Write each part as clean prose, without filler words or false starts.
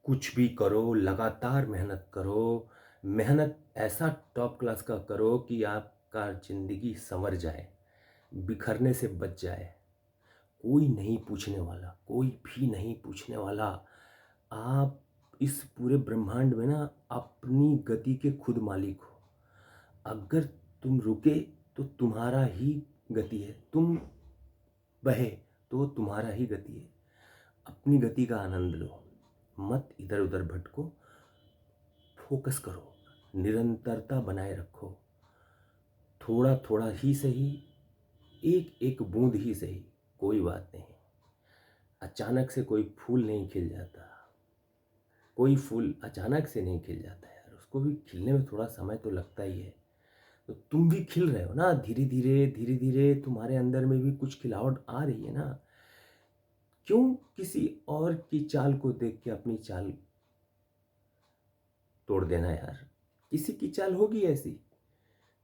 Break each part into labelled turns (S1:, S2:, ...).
S1: कुछ भी करो, लगातार मेहनत करो, मेहनत ऐसा टॉप क्लास का करो कि आपका ज़िंदगी सँवर जाए, बिखरने से बच जाए। कोई नहीं पूछने वाला, कोई भी नहीं पूछने वाला। आप इस पूरे ब्रह्मांड में ना अपनी गति के खुद मालिक हो। अगर तुम रुके तो तुम्हारा ही गति है, तुम बहे तो तुम्हारा ही गति है। अपनी गति का आनंद लो, मत इधर-उधर भटको, फ़ोकस करो, निरंतरता बनाए रखो। थोड़ा-थोड़ा ही सही, एक-एक बूँद ही सही, कोई बात नहीं। अचानक से कोई फूल नहीं खिल जाता। कोई फूल अचानक से नहीं खिल जाता यार, उसको भी खिलने में थोड़ा समय तो लगता ही है। तो तुम भी खिल रहे हो ना धीरे-धीरे, धीरे-धीरे तुम्हारे अंदर में भी कुछ खिलावट आ रही है ना। क्यों किसी और की चाल को देख के अपनी चाल तोड़ देना यार। किसी की चाल होगी ऐसी,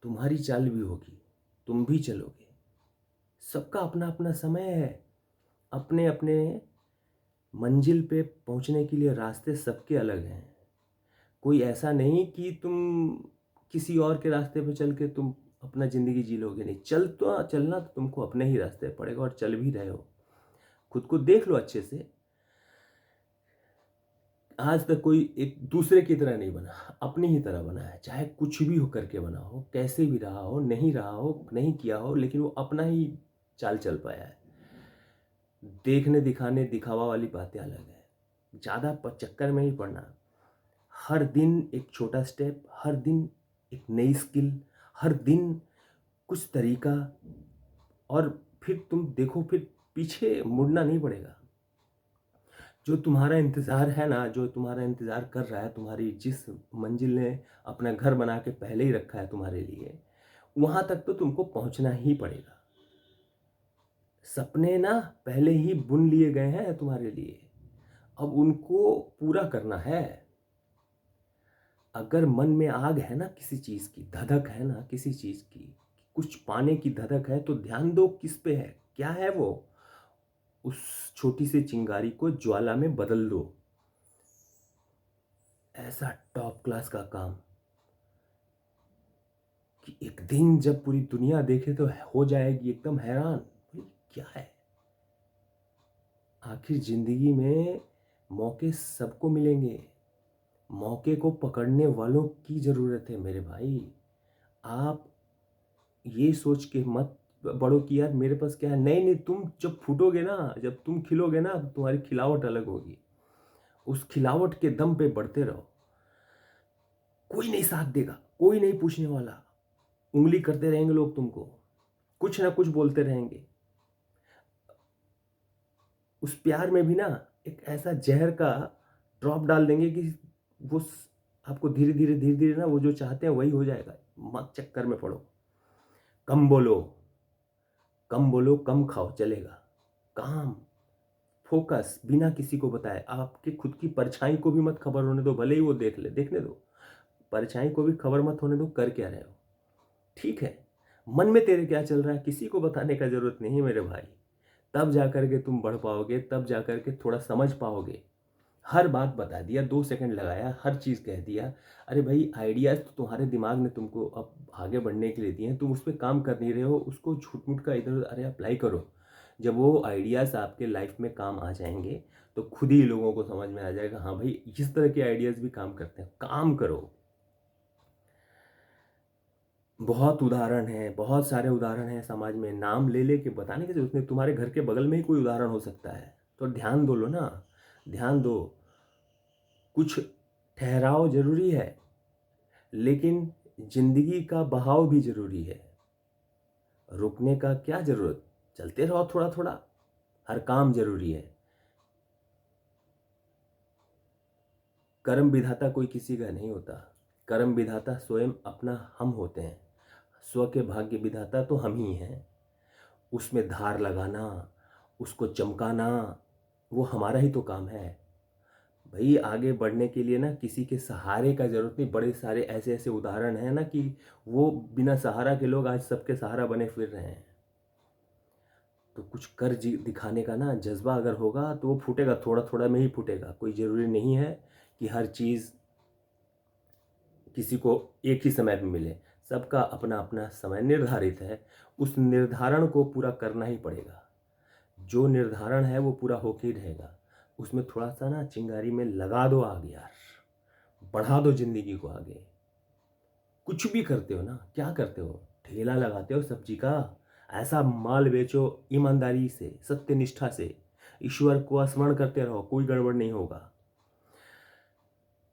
S1: तुम्हारी चाल भी होगी, तुम भी चलोगे। सबका अपना-अपना समय है, अपने-अपने मंजिल पे पहुंचने के लिए रास्ते सबके अलग हैं। कोई ऐसा नहीं कि तुम किसी और के रास्ते पे चल के तुम अपना ज़िंदगी जी लोगे नहीं। चलना तो तुमको अपने ही रास्ते पे पड़ेगा और चल भी रहे हो। खुद को देख लो अच्छे से। आज तक कोई एक दूसरे की तरह नहीं बना, अपनी ही तरह बना है। चाहे कुछ भी हो करके बना हो, कैसे भी रहा हो, नहीं किया हो, लेकिन वो अपना ही चाल चल पाया है। देखने, दिखाने, दिखावा वाली बातें अलग है। ज़्यादा चक्कर में नहीं पड़ना। हर दिन एक छोटा स्टेप, हर दिन एक नई स्किल, हर दिन कुछ तरीका, और फिर तुम देखो, फिर पीछे मुड़ना नहीं पड़ेगा। जो तुम्हारा इंतज़ार है ना, जो तुम्हारा इंतज़ार कर रहा है, तुम्हारी जिस मंजिल ने अपना घर बना के पहले ही रखा है तुम्हारे लिए, वहाँ तक तो तुमको पहुँचना ही पड़ेगा। सपने ना पहले ही बुन लिए गए हैं तुम्हारे लिए, अब उनको पूरा करना है। अगर मन में आग है ना किसी चीज़ की, धधक है ना किसी चीज़ की, कुछ पाने की धधक है, तो ध्यान दो किस पे है, क्या है वो? उस छोटी सी चिंगारी को ज्वाला में बदल दो। ऐसा टॉप क्लास का काम कि एक दिन जब पूरी दुनिया देखे तो हो जाएगी एकदम हैरान, भाई क्या है? आखिर ज़िंदगी में मौके सबको मिलेंगे, मौके को पकड़ने वालों की ज़रूरत है मेरे भाई। आप ये सोच के मत बढ़ो कि यार मेरे पास क्या है। नहीं नहीं, तुम जब फूटोगे ना, जब तुम खिलोगे ना, तो तुम्हारी खिलावट अलग होगी। उस खिलावट के दम पे बढ़ते रहो। कोई नहीं साथ देगा, कोई नहीं पूछने वाला। उंगली करते रहेंगे लोग तुमको, कुछ ना कुछ बोलते रहेंगे। उस प्यार में भी ना एक ऐसा जहर का ड्रॉप डाल देंगे कि आपको धीरे धीरे ना वो जो चाहते हैं वही हो जाएगा। मत चक्कर में पड़ो। कम बोलो, कम बोलो, कम खाओ, चलेगा। काम, फोकस, बिना किसी को बताए। आपके खुद की परछाई को भी मत खबर होने दो, भले ही वो देख ले, देखने दो। परछाई को भी खबर मत होने दो कर क्या रहे हो। ठीक है, मन में तेरे क्या चल रहा है किसी को बताने का जरूरत नहीं मेरे भाई। तब जाकर के तुम बढ़ पाओगे, तब जाकर के थोड़ा समझ पाओगे। हर बात बता दिया, 2 सेकंड लगाया, हर चीज़ कह दिया। अरे भाई, आइडियाज़ तो तुम्हारे दिमाग ने तुमको अब आगे बढ़ने के लिए दिए हैं, तुम उस पर काम कर नहीं रहे हो, उसको झूठ-मूठ का इधर अरे अप्लाई करो। जब वो आइडियाज़ आपके लाइफ में काम आ जाएँगे, तो खुद ही लोगों को समझ में आ जाएगा, हाँ भाई, इस तरह के आइडियाज़ भी काम करते हैं। काम करो। बहुत उदाहरण हैं, बहुत सारे उदाहरण हैं समाज में, नाम ले के बताने की ज़रूरत नहीं, तुम्हारे घर के बगल में ही कोई उदाहरण हो सकता है। तो ध्यान दो लो ना, ध्यान दो। कुछ ठहराव ज़रूरी है, लेकिन ज़िंदगी का बहाव भी ज़रूरी है। रुकने का क्या ज़रूरत? चलते रहो थोड़ा-थोड़ा, हर काम ज़रूरी है। कर्म विधाता कोई किसी का नहीं होता। कर्म विधाता स्वयं अपना हम होते हैं। स्व के भाग्य विधाता तो हम ही हैं। उसमें धार लगाना, उसको चमकाना, वो हमारा ही तो काम है। भई आगे बढ़ने के लिए ना किसी के सहारे का ज़रूरत नहीं। बड़े सारे ऐसे-ऐसे उदाहरण हैं ना कि वो बिना सहारा के लोग आज सबके सहारा बने फिर रहे हैं। तो कुछ कर जी दिखाने का ना जज़्बा अगर होगा तो वो फूटेगा, थोड़ा-थोड़ा में ही फूटेगा। कोई ज़रूरी नहीं है कि हर चीज़ किसी को एक ही समय पे मिले। सबका अपना अपना समय निर्धारित है, उस निर्धारण को पूरा करना ही पड़ेगा। जो निर्धारण है वो पूरा होके ही रहेगा। उसमें थोड़ा सा ना चिंगारी में लगा दो आग यार, बढ़ा दो जिंदगी को आगे। कुछ भी करते हो ना, क्या करते हो, ठेला लगाते हो सब्जी का, ऐसा माल बेचो ईमानदारी से, सत्यनिष्ठा से, ईश्वर को स्मरण करते रहो, कोई गड़बड़ नहीं होगा।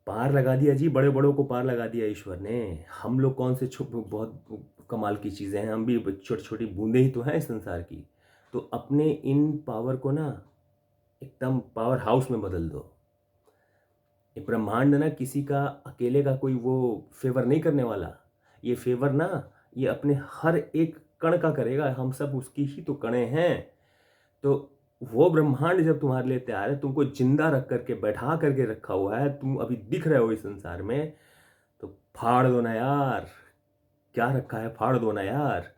S1: पार लगा दिया जी, बड़े बड़ों को पार लगा दिया ईश्वर ने। हम लोग कौन से छुप बहुत कमाल की चीज़ें हैं, हम भी छोटी छोटी बूंदें ही तो हैं इस संसार की। तो अपने इन पावर को ना एकदम पावर हाउस में बदल दो। ये ब्रह्मांड ना किसी का अकेले का कोई वो फेवर नहीं करने वाला। ये फेवर ना ये अपने हर एक कण का करेगा, हम सब उसकी ही तो कणे हैं। तो वो ब्रह्मांड जब तुम्हारे लिए तैयार है, तुमको जिंदा रख करके बैठा करके रखा हुआ है, तुम अभी दिख रहे हो इस संसार में, तो फाड़ दो ना यार। क्या रखा है, फाड़ दो ना यार।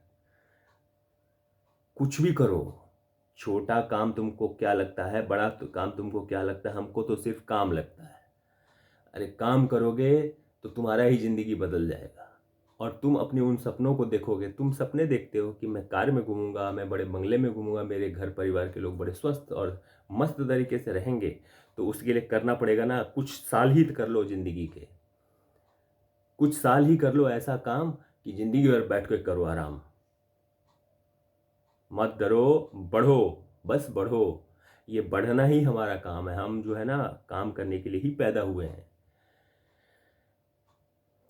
S1: कुछ भी करो। छोटा काम तुमको क्या लगता है, बड़ा तो काम तुमको क्या लगता है, हमको तो सिर्फ काम लगता है। अरे काम करोगे तो तुम्हारा ही जिंदगी बदल जाएगा। और तुम अपने उन सपनों को देखोगे। तुम सपने देखते हो कि मैं कार में घूमूंगा, मैं बड़े बंगले में घूमूंगा, मेरे घर परिवार के लोग बड़े स्वस्थ और मस्त तरीके से रहेंगे। तो उसके लिए करना पड़ेगा ना, कुछ साल ही कर लो जिंदगी के, कुछ साल ही कर लो ऐसा काम कि जिंदगी भर बैठ के करो आराम। मत डरो, बढ़ो, बस बढ़ो। ये बढ़ना ही हमारा काम है। हम जो है ना काम करने के लिए ही पैदा हुए हैं।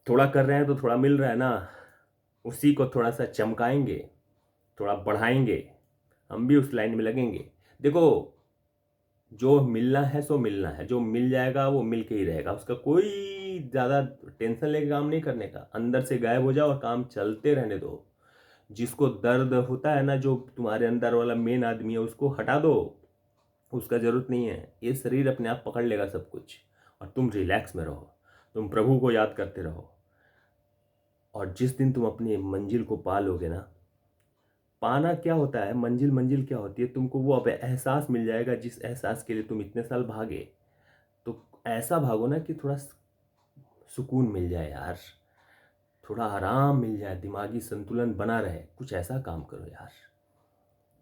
S1: थोड़ा कर रहे हैं तो थोड़ा मिल रहा है ना, उसी को थोड़ा सा चमकाएंगे, थोड़ा बढ़ाएंगे, हम भी उस लाइन में लगेंगे। देखो, जो मिलना है सो मिलना है, जो मिल जाएगा वो मिल के ही रहेगा। उसका कोई ज़्यादा टेंशन लेके काम नहीं करने का। अंदर से गायब हो जाओ और काम चलते रहने दो। जिसको दर्द होता है ना, जो तुम्हारे अंदर वाला मेन आदमी है, उसको हटा दो। उसका ज़रूरत नहीं है। ये शरीर अपने आप पकड़ लेगा सब कुछ। और तुम रिलैक्स में रहो, तुम प्रभु को याद करते रहो। और जिस दिन तुम अपनी मंजिल को पा लोगे ना, पाना क्या होता है, मंजिल मंजिल क्या होती है, तुमको वो अब एहसास मिल जाएगा जिस एहसास के लिए तुम इतने साल भागे। तो ऐसा भागो ना कि थोड़ा सुकून मिल जाए यार, थोड़ा आराम मिल जाए, दिमागी संतुलन बना रहे। कुछ ऐसा काम करो यार।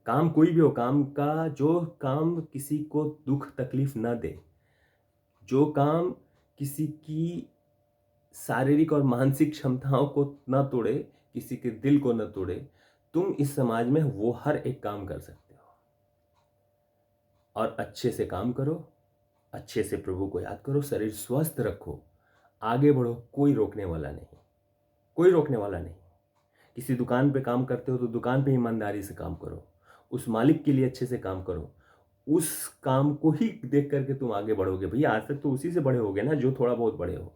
S1: काम कोई भी हो, काम का जो काम किसी को दुख तकलीफ ना दे, जो काम किसी की शारीरिक और मानसिक क्षमताओं को न तोड़े, किसी के दिल को न तोड़े, तुम इस समाज में वो हर एक काम कर सकते हो। और अच्छे से काम करो, अच्छे से प्रभु को याद करो, शरीर स्वस्थ रखो, आगे बढ़ो। कोई रोकने वाला नहीं, कोई रोकने वाला नहीं। किसी दुकान पे काम करते हो तो दुकान पे ईमानदारी से काम करो, उस मालिक के लिए अच्छे से काम करो। उस काम को ही देख करके तुम आगे बढ़ोगे। भैया आज तक तो उसी से बड़े होगे ना, जो थोड़ा बहुत बड़े हो,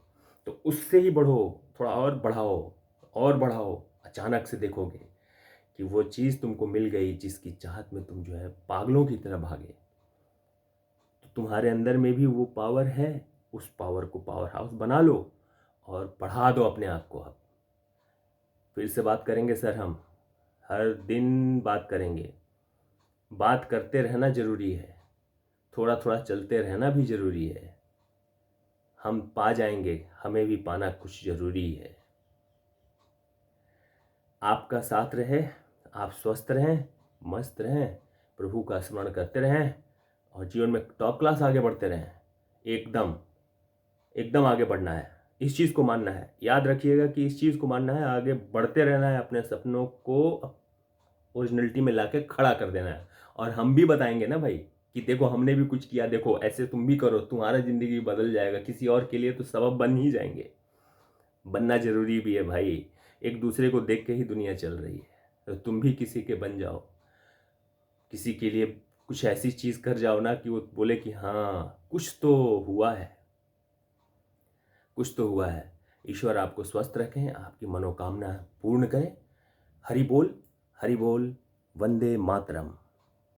S1: तो उससे ही बढ़ो, थोड़ा और बढ़ाओ, और बढ़ाओ। अचानक से देखोगे कि वो चीज़ तुमको मिल गई जिसकी चाहत में तुम जो है पागलों की तरह भागे। तो तुम्हारे अंदर में भी वो पावर है, उस पावर को पावर हाउस बना लो और बढ़ा दो अपने आप को। अब फिर से बात करेंगे सर, हम हर दिन बात करेंगे। बात करते रहना जरूरी है, थोड़ा थोड़ा चलते रहना भी जरूरी है। हम पा जाएंगे, हमें भी पाना कुछ जरूरी है। आपका साथ रहे, आप स्वस्थ रहें, मस्त रहें, प्रभु का स्मरण करते रहें और जीवन में टॉप क्लास आगे बढ़ते रहें। एकदम एकदम आगे बढ़ना है, इस चीज़ को मानना है। याद रखिएगा कि इस चीज़ को मानना है, आगे बढ़ते रहना है, अपने सपनों को ओरिजिनलिटी में लाके खड़ा कर देना है। और हम भी बताएंगे ना भाई कि देखो हमने भी कुछ किया, देखो ऐसे तुम भी करो, तुम्हारा ज़िंदगी बदल जाएगा। किसी और के लिए तो सबब बन ही जाएंगे। बनना जरूरी भी है भाई, एक दूसरे को देख के ही दुनिया चल रही है। तो तुम भी किसी के बन जाओ, किसी के लिए कुछ ऐसी चीज़ कर जाओ ना कि वो बोले कि हाँ कुछ तो हुआ है, कुछ तो हुआ है। ईश्वर आपको स्वस्थ रखें, आपकी मनोकामना पूर्ण करें। हरि बोल, हरि बोल, वंदे मातरम।